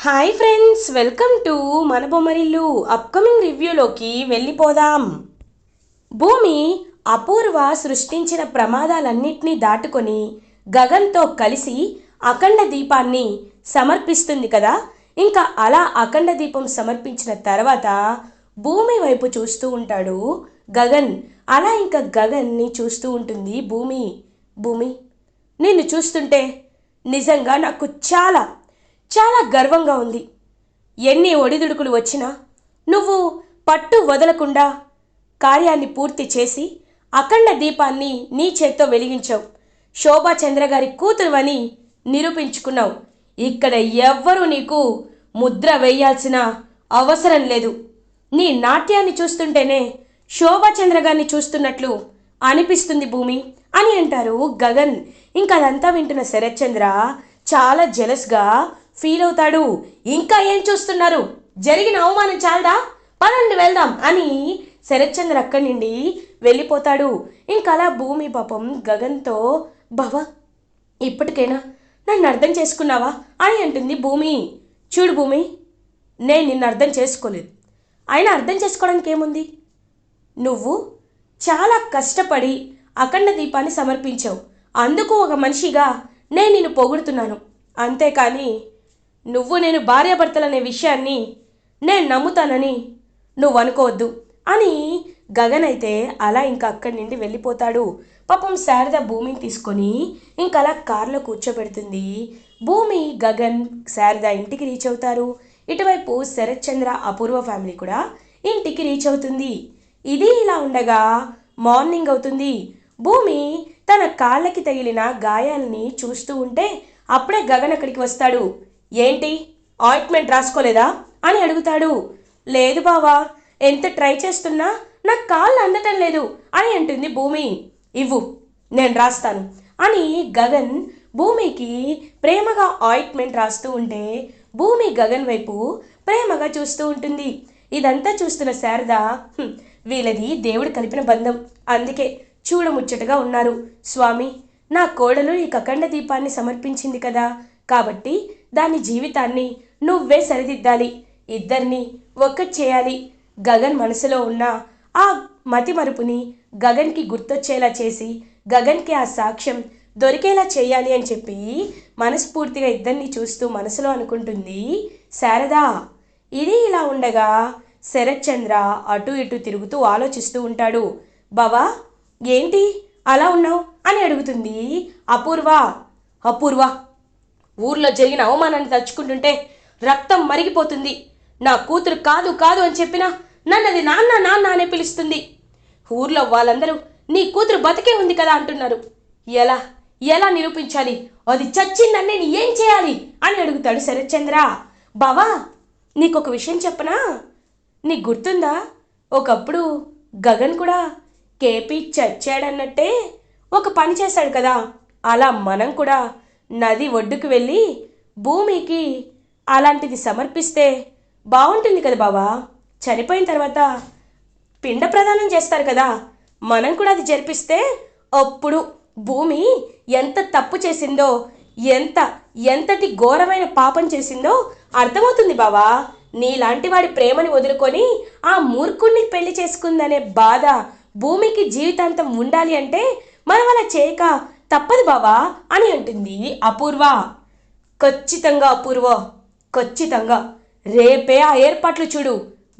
Hi friends, welcome to మన Bommarillu. Upcoming రివ్యూలోకి వెళ్ళిపోదాం. భూమి అపూర్వ సృష్టించిన ప్రమాదాలన్నింటినీ దాటుకొని గగన్తో కలిసి అఖండ దీపాన్ని సమర్పిస్తుంది కదా. ఇంకా అలా అఖండ దీపం సమర్పించిన తర్వాత భూమి వైపు చూస్తూ ఉంటాడు గగన్. అలా ఇంకా గగన్ని చూస్తూ ఉంటుంది భూమి. భూమి, నిన్ను చూస్తుంటే నిజంగా నాకు చాలా చాలా గర్వంగా ఉంది. ఎన్ని ఒడిదుడుకులు వచ్చినా నువ్వు పట్టు వదలకుండా కార్యాన్ని పూర్తి చేసి అఖండ దీపాన్ని నీ చేత్తో వెలిగించావు. శోభాచంద్ర గారి కూతురువని నిరూపించుకున్నావు. ఇక్కడ ఎవ్వరూ నీకు ముద్ర వేయాల్సిన అవసరం లేదు. నీ నాట్యాన్ని చూస్తుంటేనే శోభాచంద్ర గారిని చూస్తున్నట్లు అనిపిస్తుంది భూమి అని అంటారు గగన్. ఇంకా అదంతా వింటున్న శరత్చంద్ర చాలా జెలస్గా ఫీల్ అవుతాడు. ఇంకా ఏం చూస్తున్నారు, జరిగిన అవమానం చాలదా, పదండి వెళ్దాం అని శరత్చంద్ర అక్కడి నుండి వెళ్ళిపోతాడు. ఇంకా అలా భూమి పాపం గగన్తో, బావా ఇప్పటికైనా నన్ను అర్థం చేసుకున్నావా అని అంటుంది భూమి. చూడు భూమి, నేను నిన్ను అర్థం చేసుకోలేదు. అయినా అర్థం చేసుకోవడానికి ఏముంది, నువ్వు చాలా కష్టపడి అఖండ దీపాన్ని సమర్పించావు. అందుకు ఒక మనిషిగా నేను నిన్ను పొగుడుతున్నాను. అంతేకాని నువ్వు నేను భార్యాభర్తలనే విషయాన్ని నేను నమ్ముతానని నువ్వు అనుకోవద్దు అని గగన్ అయితే అలా ఇంకా అక్కడి నుండి వెళ్ళిపోతాడు. పాపం శారద భూమిని తీసుకొని ఇంకా అలా కారులో కూర్చోబెడుతుంది. భూమి, గగన్, శారద ఇంటికి రీచ్ అవుతారు. ఇటువైపు శరత్చంద్ర, అపూర్వ ఫ్యామిలీ కూడా ఇంటికి రీచ్ అవుతుంది. ఇది ఇలా ఉండగా మార్నింగ్ అవుతుంది. భూమి తన కాళ్ళకి తగిలిన గాయాలని చూస్తూ ఉంటే అప్పుడే గగన్ అక్కడికి వస్తాడు. ఏంటి, ఆయింట్మెంట్ రాసుకోలేదా అని అడుగుతాడు. లేదు బావా, ఎంత ట్రై చేస్తున్నా నాకు కాళ్ళు అందటం లేదు అని అంటుంది భూమి. ఇవ్వు, నేను రాస్తాను అని గగన్ భూమికి ప్రేమగా ఆయింట్మెంట్ రాస్తూ ఉంటే భూమి గగన్ వైపు ప్రేమగా చూస్తూ ఉంటుంది. ఇదంతా చూస్తున్న శారద, వీళ్ళది దేవుడు కలిపిన బంధం, అందుకే చూడముచ్చటగా ఉన్నారు. స్వామి, నా కోడలు ఈ అఖండ దీపాన్ని సమర్పించింది కదా, కాబట్టి దాని జీవితాన్ని నువ్వే సరిదిద్దాలి, ఇద్దరిని ఒక్కటి చేయాలి. గగన్ మనసులో ఉన్న ఆ మతి మరుపుని గగన్కి గుర్తొచ్చేలా చేసి గగన్కి ఆ సాక్ష్యం దొరికేలా చేయాలి అని చెప్పి మనస్ఫూర్తిగా ఇద్దరిని చూస్తూ మనసులో అనుకుంటుంది శారద. ఇది ఇలా ఉండగా శరత్చంద్ర అటు ఇటు తిరుగుతూ ఆలోచిస్తూ ఉంటాడు. బావా, ఏంటి అలా ఉన్నావు అని అడుగుతుంది అపూర్వ. అపూర్వ, ఊర్లో జరిగిన అవమానాన్ని తలుచుకుంటుంటే రక్తం మరిగిపోతుంది. నా కూతురు కాదు కాదు అని చెప్పినా నన్ను అది నాన్న నాన్న అనే పిలుస్తుంది. ఊర్లో వాళ్ళందరూ నీ కూతురు బతికే ఉంది కదా అంటున్నారు. ఎలా ఎలా నిరూపించాలి, అది చచ్చిందని నేను ఏం చేయాలి అని అడుగుతాడు శరత్చంద్ర. బావా, నీకొక విషయం చెప్పనా, నీకు గుర్తుందా, ఒకప్పుడు గగన్ కూడా కేపీ చచ్చాడన్నట్టే ఒక పని చేశాడు కదా. అలా మనం కూడా నది ఒడ్డుకు వెళ్ళి భూమికి అలాంటిది సమర్పిస్తే బాగుంటుంది కదా బావా. చనిపోయిన తర్వాత పిండ ప్రదానం చేస్తారు కదా, మనం కూడా అది జరిపిస్తే అప్పుడు భూమి ఎంత తప్పు చేసిందో, ఎంతటి ఘోరమైన పాపం చేసిందో అర్థమవుతుంది బావా. నీలాంటి వాడి ప్రేమని వదులుకొని ఆ మూర్ఖుణ్ణి పెళ్లి చేసుకుందనే బాధ భూమికి జీవితాంతం ఉండాలి అంటే మనం అలా చేయక తప్పదు బావా అని అంటుంది అపూర్వ. ఖచ్చితంగా అపూర్వ, ఖచ్చితంగా రేపే ఆ ఏర్పాట్లు చూడు,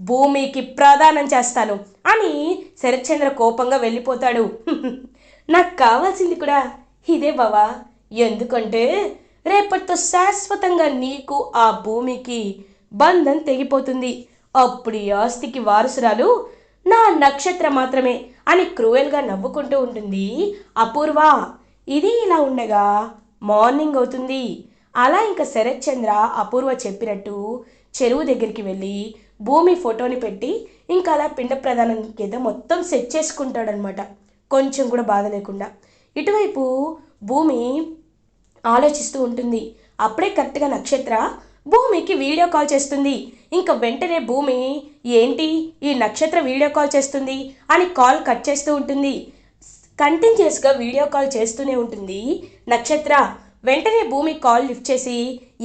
భూమికి ప్రదానం చేస్తాను అని శరత్చంద్ర కోపంగా వెళ్ళిపోతాడు. నాకు కావాల్సింది కూడా ఇదే బావా, ఎందుకంటే రేపటితో శాశ్వతంగా నీకు ఆ భూమికి బంధం తెగిపోతుంది. అప్పుడు ఈ ఆస్తికి వారసురాలు నా నక్షత్రం మాత్రమే అని క్రూయల్గా నవ్వుకుంటూ ఉంటుంది అపూర్వ. ఇది ఇలా ఉండగా మార్నింగ్ అవుతుంది. అలా ఇంకా శరత్చంద్ర అపూర్వ చెప్పినట్టు చెరువు దగ్గరికి వెళ్ళి భూమి ఫోటోని పెట్టి ఇంకా అలా పిండ ప్రదానానికి ఏదో మొత్తం సెట్ చేసుకుంటాడనమాట, కొంచెం కూడా బాధ లేకుండా. ఇటువైపు భూమి ఆలోచిస్తూ ఉంటుంది. అప్పుడే కరెక్ట్గా నక్షత్ర భూమికి వీడియో కాల్ చేస్తుంది. ఇంకా వెంటనే భూమి, ఏంటి ఈ నక్షత్ర వీడియో కాల్ చేస్తుంది అని కాల్ కట్ చేస్తూ ఉంటుంది. కంటిన్యూస్గా వీడియో కాల్ చేస్తూనే ఉంటుంది నక్షత్ర. వెంటనే భూమి కాల్ లిఫ్ట్ చేసి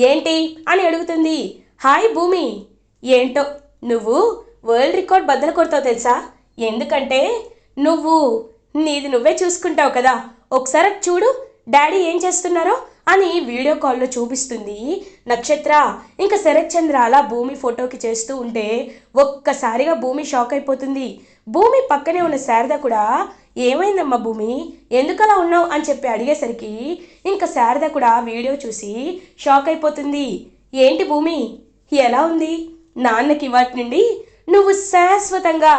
ఏంటి అని అడుగుతుంది. హాయ్ భూమి. ఏంటో నువ్వు వరల్డ్ రికార్డ్ బద్దలు కొడతావు తెలుసా? ఎందుకంటే నువ్వు నీది నువ్వే చూసుకుంటావు కదా. ఒకసారి చూడు డాడీ ఏం చేస్తున్నారో అని వీడియో కాల్లో చూపిస్తుంది నక్షత్ర. ఇంకా శరత్ చంద్ర అలా భూమి ఫోటోకి చేస్తూ ఉంటే ఒక్కసారిగా భూమి షాక్ అయిపోతుంది. భూమి పక్కనే ఉన్న శారద కూడా ఏమైందమ్మా భూమి, ఎందుకలా ఉన్నావు అని చెప్పి అడిగేసరికి ఇంకా శారద కూడా వీడియో చూసి షాక్ అయిపోతుంది. ఏంటి భూమి ఎలా ఉంది? నాన్నకి ఇవాటి నుండి నువ్వు శాశ్వతంగా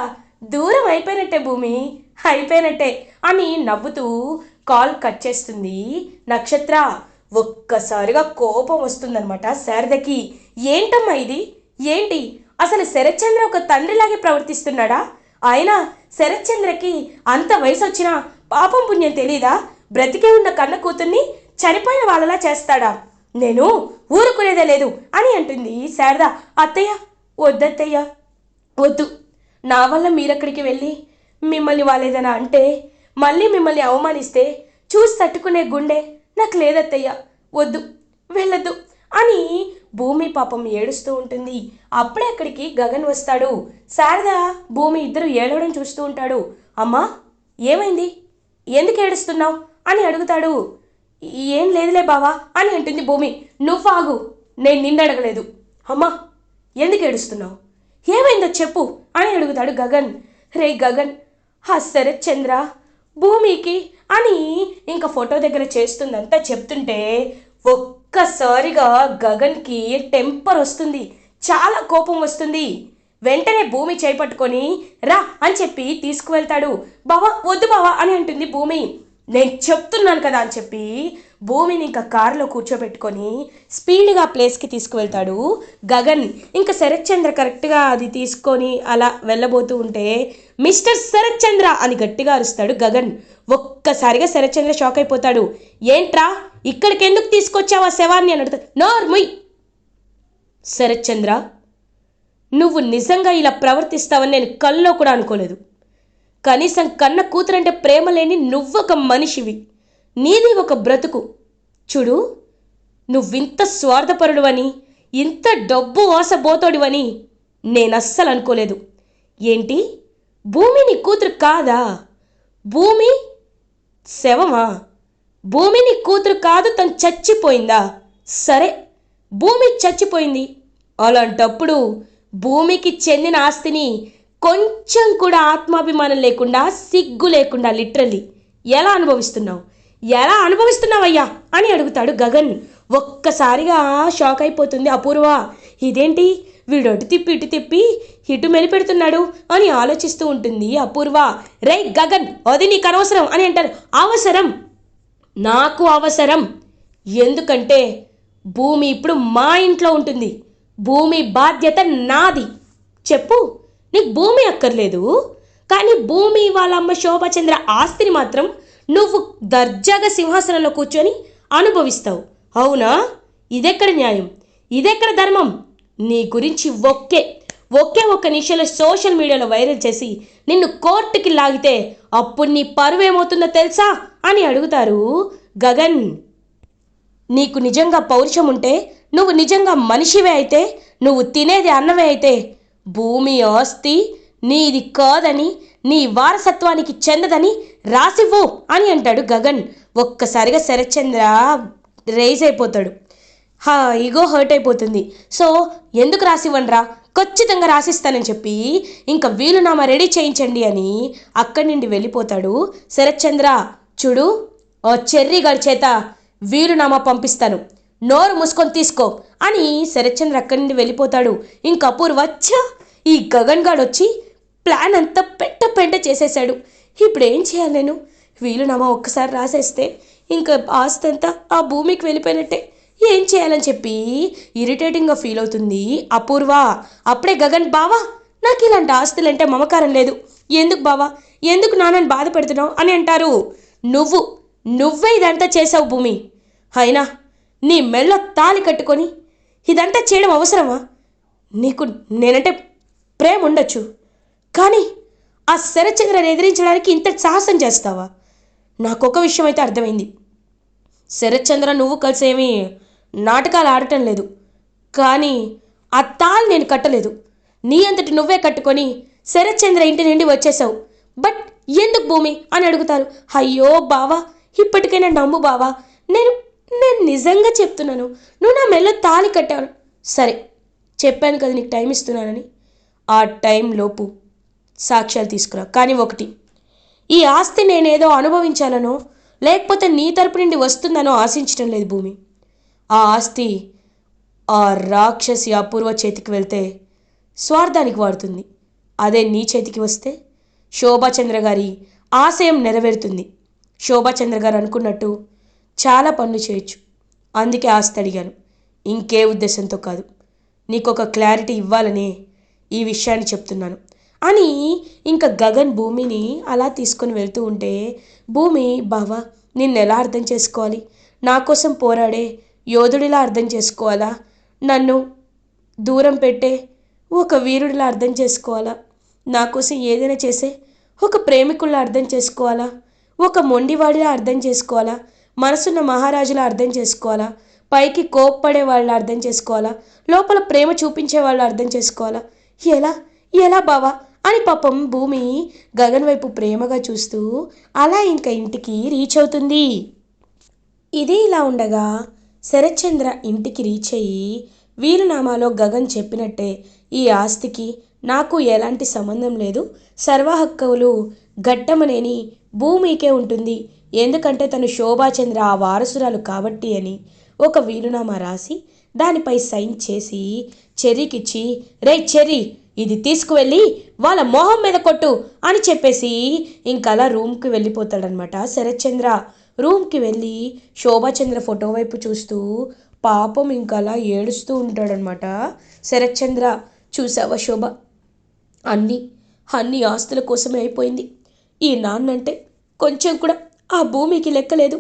దూరం అయిపోయినట్టే భూమి, అయిపోయినట్టే అని నవ్వుతూ కాల్ కట్ చేస్తుంది నక్షత్ర. ఒక్కసారిగా కోపం వస్తుందన్నమాట శారదకి. ఏంటమ్మా ఇది? ఏంటి అసలు శరత్ చంద్ర ఒక తండ్రిలాగే ప్రవర్తిస్తున్నాడా? అయినా శరత్ చంద్రకి అంత వయసు వచ్చినా పాపం పుణ్యం తెలీదా? బ్రతికే ఉన్న కన్న కూతుర్ని చనిపోయిన వాళ్ళలా చేస్తాడా? నేను ఊరుకునేదే లేదు అని అంటుంది శారద. అత్తయ్య వద్దత్తయ్య వద్దు, నా వల్ల మీరక్కడికి వెళ్ళి మిమ్మల్ని వాళ్ళేదనా అంటే మళ్ళీ మిమ్మల్ని అవమానిస్తే చూసి తట్టుకునే గుండె నాకు లేదత్తయ్య, వద్దు వెళ్ళొద్దు అని భూమి పాపం ఏడుస్తూ ఉంటుంది. అప్పుడే అక్కడికి గగన్ వస్తాడు. శారద భూమి ఇద్దరు ఏడవడం చూస్తూ ఉంటాడు. అమ్మా ఏమైంది, ఎందుకు ఏడుస్తున్నావు అని అడుగుతాడు. ఏం లేదులే బావా అని అంటుంది భూమి. నువ్వు ఆగు, నేను నిన్ను అడగలేదు. అమ్మా ఎందుకు ఏడుస్తున్నావు, ఏమైందో చెప్పు అని అడుగుతాడు గగన్. రే గగన్, ఆ శరత్ చంద్ర భూమికి అని ఇంకా ఫోటో దగ్గర చేస్తుందంతా చెప్తుంటే ఒక్కసారిగా గగన్కి టెంపర్ వస్తుంది, చాలా కోపం వస్తుంది. వెంటనే భూమి చేపట్టుకొని రా అని చెప్పి తీసుకువెళ్తాడు. బావా వద్దు బావా అని అంటుంది భూమి. నేను చెప్తున్నాను కదా అని చెప్పి భూమిని ఇంకా కారులో కూర్చోబెట్టుకొని స్పీడ్గా ప్లేస్కి తీసుకువెళ్తాడు గగన్. ఇంకా శరత్ చంద్ర కరెక్ట్గా అది తీసుకొని అలా వెళ్ళబోతూ ఉంటే మిస్టర్ శరత్ చంద్ర అని గట్టిగా అరుస్తాడు గగన్. ఒక్కసారిగా శరత్ చంద్ర షాక్ అయిపోతాడు. ఏంట్రా ఇక్కడికి ఎందుకు తీసుకొచ్చావా శవాన్ని అని అడుగుతాడు. నోర్ముయ్ శరత్ చంద్ర, నువ్వు నిజంగా ఇలా ప్రవర్తిస్తావని నేను కల్లో కూడా అనుకోలేదు. కనీసం కన్న కూతురంటే ప్రేమ లేని నువ్వొక మనిషివి, నీది ఒక బ్రతుకు. చూడు నువ్వింత స్వార్థపరుడువని, ఇంత డబ్బు ఆశబోతోడివని నేనస్సలు అనుకోలేదు. ఏంటి భూమి నీ కూతురు కాదా? భూమి శవమా? భూమి నీ కూతురు కాదు, తను చచ్చిపోయిందా? సరే భూమి చచ్చిపోయింది, అలాంటప్పుడు భూమికి చెందిన ఆస్తిని కొంచెం కూడా ఆత్మాభిమానం లేకుండా, సిగ్గు లేకుండా లిటరల్లీ ఎలా అనుభవిస్తున్నావు, ఎలా అనుభవిస్తున్నావయ్యా అని అడుగుతాడు గగన్. ఒక్కసారిగా షాక్ అయిపోతుంది అపూర్వ. ఇదేంటి వీడొటు తిప్పి ఇటు తిప్పి ఇటు మెలిపెడుతున్నాడు అని ఆలోచిస్తూ ఉంటుంది అపూర్వ. రే గగన్, అది నీకు అనవసరం అని అంటారు. అవసరం, నాకు అవసరం. ఎందుకంటే భూమి ఇప్పుడు మా ఇంట్లో ఉంటుంది, భూమి బాధ్యత నాది. చెప్పు, నీకు భూమి అక్కర్లేదు, కానీ భూమి వాళ్ళ అమ్మ శోభచంద్ర ఆస్తిని మాత్రం నువ్వు దర్జాగా సింహాసనంలో కూర్చొని అనుభవిస్తావు. అవునా? ఇదెక్కడ న్యాయం, ఇదెక్కడ ధర్మం? నీ గురించి ఒకే ఒక్క నిమిషంలో సోషల్ మీడియాలో వైరల్ చేసి నిన్ను కోర్టుకి లాగితే అప్పుడు నీ పరువు ఏమవుతుందో తెలుసా అని అడుగుతారు గగన్. నీకు నిజంగా పౌరుషం ఉంటే, నువ్వు నిజంగా మనిషివే అయితే, నువ్వు తినేది అన్నమే అయితే భూమి ఆస్తి నీది కాదని, నీ వారసత్వానికి చెందదని రాసివ్వు అని అంటాడు గగన్. ఒక్కసారిగా శరత్ చంద్ర రైజ్ అయిపోతాడు. ఈగో హర్ట్ అయిపోతుంది. సో ఎందుకు రాసివ్వనరా, ఖచ్చితంగా రాసిస్తానని చెప్పి ఇంకా వీలునామా రెడీ చేయించండి అని అక్కడి నుండి వెళ్ళిపోతాడు శరత్ చంద్ర. చూడు, ఓ చెర్రీ గారి చేత వీలునామా పంపిస్తాను, నోరు మూసుకొని తీసుకో అని శరత్ చంద్ర అక్కడి నుండి వెళ్ళిపోతాడు. ఇంకా అపూర్వ ఈ గగన్ గాడు వచ్చి ప్లాన్ అంతా పెంట చేసేసాడు. ఇప్పుడు ఏం చేయాలి నేను? వీలునామా ఒక్కసారి రాసేస్తే ఇంకా ఆస్తి అంతా ఆ భూమికి వెళ్ళిపోయినట్టే, ఏం చేయాలని చెప్పి ఇరిటేటింగ్గా ఫీల్ అవుతుంది అపూర్వ. అప్పుడే గగన్, బావా నాకు ఇలాంటి ఆస్తులంటే మమకారం లేదు, ఎందుకు బావా, ఎందుకు నాన్నని బాధ పెడుతున్నావు అని అంటారు. నువ్వే ఇదంతా చేసావు భూమి, అయినా నీ మెళ్ళ తాళి కట్టుకొని ఇదంతా చేయడం అవసరమా? నీకు నేనంటే ప్రేమ ఉండొచ్చు, కానీ ఆ శరత్ చంద్రని ఎదిరించడానికి ఇంత సాహసం చేస్తావా? నాకు ఒక విషయం అయితే అర్థమైంది, శరత్ చంద్ర నువ్వు కలిసి ఏమీ నాటకాలు ఆడటం లేదు, కానీ ఆ తాళి నేను కట్టలేదు. నీ అంతటి నువ్వే కట్టుకొని శరత్చంద్ర ఇంటి నుండి వచ్చేసావు. బట్ ఎందుకు భూమి అని అడుగుతారు. అయ్యో బావా, ఇప్పటికైనా నమ్ము బావా, నేను నేను నిజంగా చెప్తున్నాను, నువ్వు నా మెల్ల తాళి కట్టావు. సరే, చెప్పాను కదా నీకు టైం ఇస్తున్నానని. ఆ టైంలోపు సాక్ష్యాలు తీసుకురా. కానీ ఒకటి, ఈ ఆస్తి నేనేదో అనుభవించాలనో లేకపోతే నీ తరపు నుండి వస్తుందనో ఆశించడం లేదు భూమి. ఆ ఆస్తి ఆ రాక్షసి అపూర్వ చేతికి వెళ్తే స్వార్థానికి వాడుతుంది. అదే నీ చేతికి వస్తే శోభాచంద్ర గారి ఆశయం నెరవేరుతుంది. శోభాచంద్ర గారు అనుకున్నట్టు చాలా పనులు చేయొచ్చు. అందుకే ఆస్తి అడిగాను, ఇంకే ఉద్దేశంతో కాదు. నీకొక క్లారిటీ ఇవ్వాలనే ఈ విషయాన్ని చెప్తున్నాను అని ఇంకా గగన్ భూమిని అలా తీసుకొని వెళ్తూ ఉంటే, భూమి బావా నిన్నెలా అర్థం చేసుకోవాలి? నా కోసం పోరాడే యోధుడిలా అర్థం చేసుకోవాలా? నన్ను దూరం పెట్టే ఒక వీరుడిలా అర్థం చేసుకోవాలా? నా కోసం ఏదైనా చేసే ఒక ప్రేమికుల్లా అర్థం చేసుకోవాలా? ఒక మొండివాడిలా అర్థం చేసుకోవాలా? మనసున్న మహారాజులా అర్థం చేసుకోవాలా? పైకి కోప్పడే వాళ్ళ అర్థం చేసుకోవాలా? లోపల ప్రేమ చూపించే వాళ్ళ అర్థం చేసుకోవాలా? ఎలా ఎలా బావా అని పాపం భూమి గగన్ వైపు ప్రేమగా చూస్తూ అలా ఇంకా ఇంటికి రీచ్ అవుతుంది. ఇది ఇలా ఉండగా శరత్చంద్ర ఇంటికి రీచ్ అయ్యి, వీలునామాలో గగన్ చెప్పినట్టే ఈ ఆస్తికి నాకు ఎలాంటి సంబంధం లేదు, సర్వహక్కులు ఘట్టమనేని భూమికే ఉంటుంది, ఎందుకంటే తను శోభాచంద్ర ఆ వారసురాలు కాబట్టి అని ఒక వీలునామా రాసి దానిపై సైన్ చేసి చెర్రీకిచ్చి, రే చెర్రీ, ఇది తీసుకువెళ్ళి వాళ్ళ మొహం మీద కొట్టు అని చెప్పేసి ఇంకలా రూమ్కి వెళ్ళిపోతాడనమాట శరత్చంద్ర. రూమ్కి వెళ్ళి శోభాచంద్ర ఫోటో వైపు చూస్తూ పాపం ఇంకలా ఏడుస్తూ ఉంటాడనమాట శరత్చంద్ర. చూసావా శోభ, అన్నీ అన్ని ఆస్తుల కోసమే అయిపోయింది. ఈ నాన్నంటే కొంచెం కూడా ఆ భూమికి లెక్కలేదు.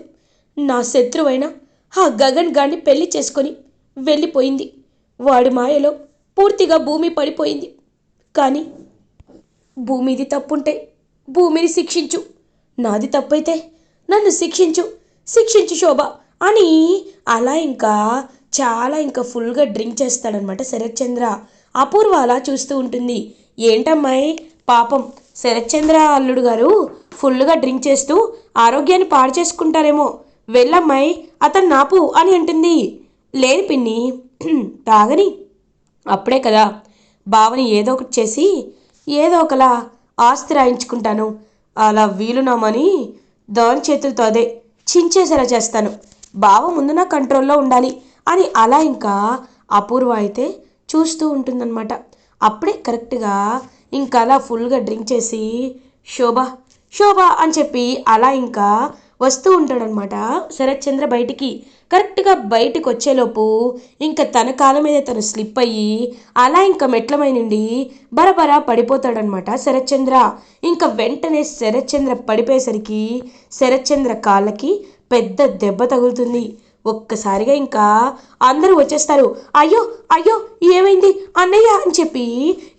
నా శత్రువైన ఆ గగన్ గాన్ని పెళ్లి చేసుకొని వెళ్ళిపోయింది. వాడి మాయలో పూర్తిగా భూమి పడిపోయింది. కానీ భూమిది తప్పుంటే భూమిని శిక్షించు, నాది తప్పైతే నన్ను శిక్షించు, శిక్షించు శోభ అని అలా ఇంకా చాలా ఇంకా ఫుల్గా డ్రింక్ చేస్తాడనమాట శరత్చంద్ర. అపూర్వ అలా చూస్తూ ఉంటుంది. ఏంటమ్మాయి, పాపం శరత్చంద్ర అల్లుడు గారు ఫుల్గా డ్రింక్ చేస్తూ ఆరోగ్యాన్ని పాడు చేసుకుంటారేమో, వెళ్ళమ్మాయి అతను నాపు అని అంటుంది. లేదు పిన్ని, తాగని, అప్పుడే కదా బావని ఏదో ఒకటి చేసి ఏదో ఒకలా ఆస్తి రాయించుకుంటాను. అలా వీలునామని దాని చేతులతో అదే చించేసేలా చేస్తాను. బావ ముందు నా కంట్రోల్లో ఉండాలి అని అలా ఇంకా అపూర్వ అయితే చూస్తూ ఉంటుందన్నమాట. అప్పుడే కరెక్ట్గా ఇంకా అలా ఫుల్గా డ్రింక్ చేసి శోభ శోభ అని చెప్పి అలా ఇంకా వస్తూ ఉంటాడనమాట శరత్చంద్ర బయటికి. కరెక్ట్గా బయటకు వచ్చేలోపు ఇంకా తన కాళ్ళ మీద తను స్లిప్ అయ్యి అలా ఇంకా మెట్లమై నుండి బరబరా పడిపోతాడనమాట శరత్చంద్ర. ఇంకా వెంటనే శరత్చంద్ర పడిపోయేసరికి శరత్చంద్ర కాళ్ళకి పెద్ద దెబ్బ తగులుతుంది. ఒక్కసారిగా ఇంకా అందరూ వచ్చేస్తారు. అయ్యో అయ్యో ఏమైంది అన్నయ్య అని చెప్పి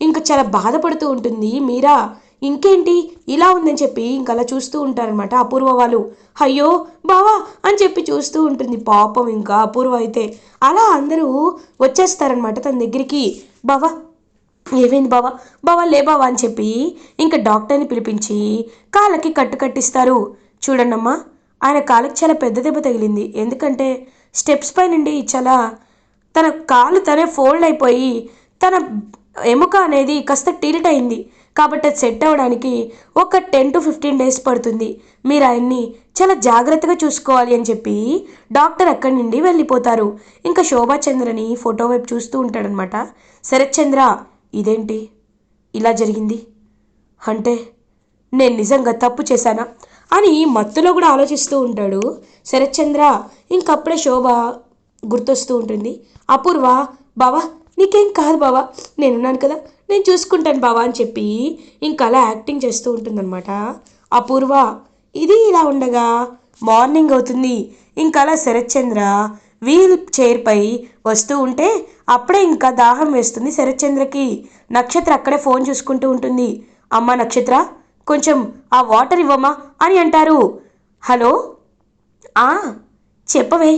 ఇంకా చాలా బాధపడుతూ ఉంటుంది మీరా. ఇంకేంటి ఇలా ఉందని చెప్పి ఇంకా అలా చూస్తూ ఉంటారనమాట అపూర్వ వాళ్ళు. అయ్యో బావా అని చెప్పి చూస్తూ ఉంటుంది పాపం ఇంకా అపూర్వ అయితే. అలా అందరూ వచ్చేస్తారనమాట తన దగ్గరికి. బావా ఏమైంది బావా, బావా లే బావా అని చెప్పి ఇంకా డాక్టర్ని పిలిపించి కాళ్ళకి కట్టు కట్టిస్తారు. చూడండమ్మా, ఆయన కాళ్ళకి చాలా పెద్ద దెబ్బ తగిలింది. ఎందుకంటే స్టెప్స్ పై నుండి చాలా తన కాలు తనే ఫోల్డ్ అయిపోయి తన ఎముక అనేది కాస్త టిల్ట్ అయింది. కాబట్టి అది సెట్ అవ్వడానికి ఒక 10 to 15 days పడుతుంది. మీరు ఆయన్ని చాలా జాగ్రత్తగా చూసుకోవాలి అని చెప్పి డాక్టర్ అక్కడి నుండి వెళ్ళిపోతారు. ఇంకా శోభాచంద్రని ఫోటో వైపు చూస్తూ ఉంటాడనమాట శరత్చంద్ర. ఇదేంటి ఇలా జరిగింది, అంటే నేను నిజంగా తప్పు చేశానా అని మత్తులో కూడా ఆలోచిస్తూ ఉంటాడు శరత్చంద్ర. ఇంకప్పుడే శోభ గుర్తొస్తూ ఉంటుంది. అపూర్వ, బావా నీకేం కాదు బావా, నేనున్నాను కదా, నేను చూసుకుంటాను బావా అని చెప్పి ఇంకా అలా యాక్టింగ్ చేస్తూ ఉంటుందన్నమాట అపూర్వ. ఇది ఇలా ఉండగా మార్నింగ్ అవుతుంది. ఇంకా అలా శరత్చంద్ర వీల్ చైర్పై వస్తూ ఉంటే అప్పుడే ఇంకా దాహం వేస్తుంది శరత్చంద్రకి. నక్షత్ర అక్కడే ఫోన్ చూసుకుంటూ ఉంటుంది. అమ్మ నక్షత్ర, కొంచెం ఆ వాటర్ ఇవ్వమ్మా అని అంటారు. హలో, చెప్పవే.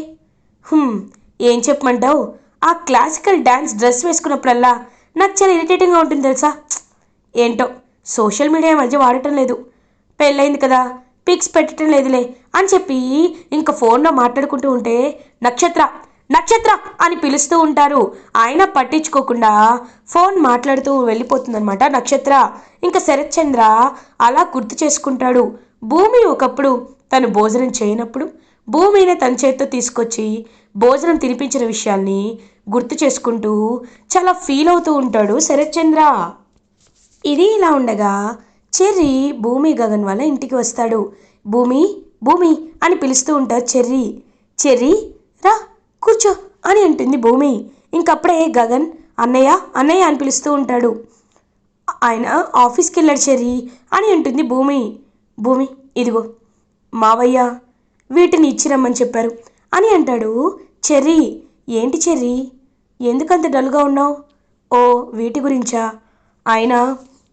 ఏం చెప్పమంటావు? ఆ క్లాసికల్ డ్యాన్స్ డ్రెస్ వేసుకున్నప్పుడల్లా నాకు చాలా ఇరిటేటింగ్గా ఉంటుంది తెలుసా. ఏంటో సోషల్ మీడియా మధ్య వాడటం లేదు, పెళ్ళైంది కదా పిక్స్ పెట్టడం లేదులే అని చెప్పి ఇంకా ఫోన్లో మాట్లాడుకుంటూ ఉంటే నక్షత్ర నక్షత్ర అని పిలుస్తూ ఉంటారు. ఆయన పట్టించుకోకుండా ఫోన్ మాట్లాడుతూ వెళ్ళిపోతుందనమాట నక్షత్ర. ఇంకా శరత్ చంద్ర అలా గుర్తు చేసుకుంటాడు. భూమి ఒకప్పుడు తను భోజనం చేయనప్పుడు భూమిని తన చేత్తో తీసుకొచ్చి భోజనం తినిపించిన విషయాల్ని గుర్తు చేసుకుంటూ చాలా ఫీల్ అవుతూ ఉంటాడు శరత్ చంద్ర. ఇది ఇలా ఉండగా చెర్రీ భూమి గగన్ వాళ్ళ ఇంటికి వస్తాడు. భూమి భూమి అని పిలుస్తూ ఉంటారు చెర్రీ. చెర్రీ రా కూర్చో అని అంటుంది భూమి. ఇంకప్పుడే గగన్ అన్నయ్య అన్నయ్య అని పిలుస్తూ ఉంటాడు. ఆయన ఆఫీస్కి వెళ్ళాడు చెర్రీ అని అంటుంది భూమి. భూమి ఇదిగో మావయ్య వీటిని ఇచ్చిరమ్మని చెప్పారు అని అంటాడు చెర్రీ. ఏంటి చెర్రీ ఎందుకంత డల్గా ఉన్నావు? ఓ వీటి గురించా? ఆయన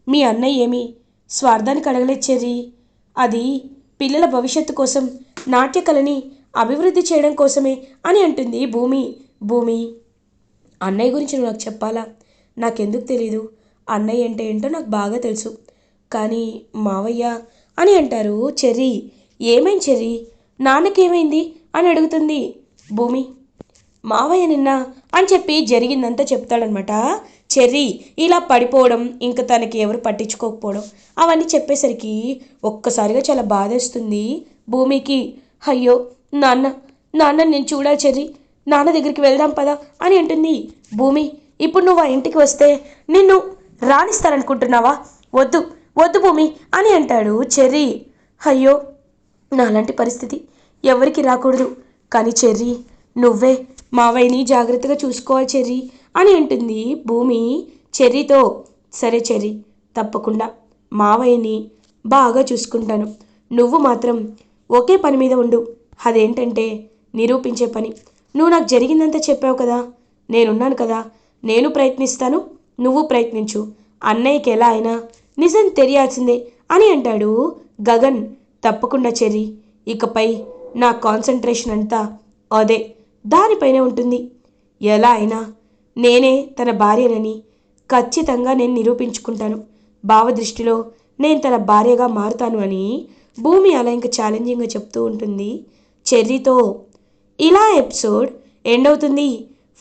మీ అన్నయ్య ఏమి స్వార్థానికి అడగలేదు చెర్రీ, అది పిల్లల భవిష్యత్తు కోసం నాట్యకళని అభివృద్ధి చేయడం కోసమే అని అంటుంది భూమి. భూమి అన్నయ్య గురించి నువ్వు నాకు చెప్పాలా? నాకెందుకు తెలీదు, అన్నయ్య అంటే ఏంటో నాకు బాగా తెలుసు, కానీ మావయ్య అని అంటారు చెర్రీ. ఏమైంది చెర్రీ, నాన్నకేమైంది అని అడుగుతుంది భూమి. మావయ్య నిన్న అని చెప్పి జరిగిందంతా చెప్తాడనమాట చెర్రీ. ఇలా పడిపోవడం ఇంకా తనకి ఎవరు పట్టించుకోకపోవడం అవన్నీ చెప్పేసరికి ఒక్కసారిగా చాలా బాధేస్తుంది భూమికి. అయ్యో నాన్న నాన్న నేను చూడాలి చెర్రీ, నాన్న దగ్గరికి వెళ్దాం పదా అని అంటుంది భూమి. ఇప్పుడు నువ్వు ఆ ఇంటికి వస్తే నిన్ను రాణిస్తారనుకుంటున్నావా? వద్దు వద్దు భూమి అని అంటాడు చెర్రీ. అయ్యో నాలాంటి పరిస్థితి ఎవరికి రాకూడదు, కానీ చెర్రీ నువ్వే మావయ్యని జాగ్రత్తగా చూసుకోవాలి చెర్రీ అని అంటుంది భూమి చెర్రీతో. సరే చెర్రీ, తప్పకుండా మావయ్యని బాగా చూసుకుంటాను, నువ్వు మాత్రం ఒకే పని మీద ఉండు. అదేంటంటే నిరూపించే పని. నువ్వు నాకు జరిగిందంతా చెప్పావు కదా, నేనున్నాను కదా, నేను ప్రయత్నిస్తాను, నువ్వు ప్రయత్నించు, అన్నయ్యకి ఎలా అయినా నిజం తెలియాల్సిందే అని అంటాడు గగన్. తప్పకుండా చెర్రీ, ఇకపై నా కాన్సన్ట్రేషన్ అంతా అదే దానిపైనే ఉంటుంది. ఎలా అయినా నేనే తన భార్యనని ఖచ్చితంగా నేను నిరూపించుకుంటాను, బావ దృష్టిలో నేను తన భార్యగా మారుతాను అని భూమి అలా ఇంకా ఛాలెంజింగ్గా చెప్తూ ఉంటుంది చెర్రీతో. ఇలా ఎపిసోడ్ ఎండ్ అవుతుంది.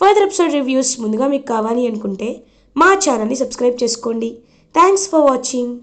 ఫర్దర్ ఎపిసోడ్ రివ్యూస్ ముందుగా మీకు కావాలి అనుకుంటే మా ఛానల్ని సబ్స్క్రైబ్ చేసుకోండి. Thanks for watching.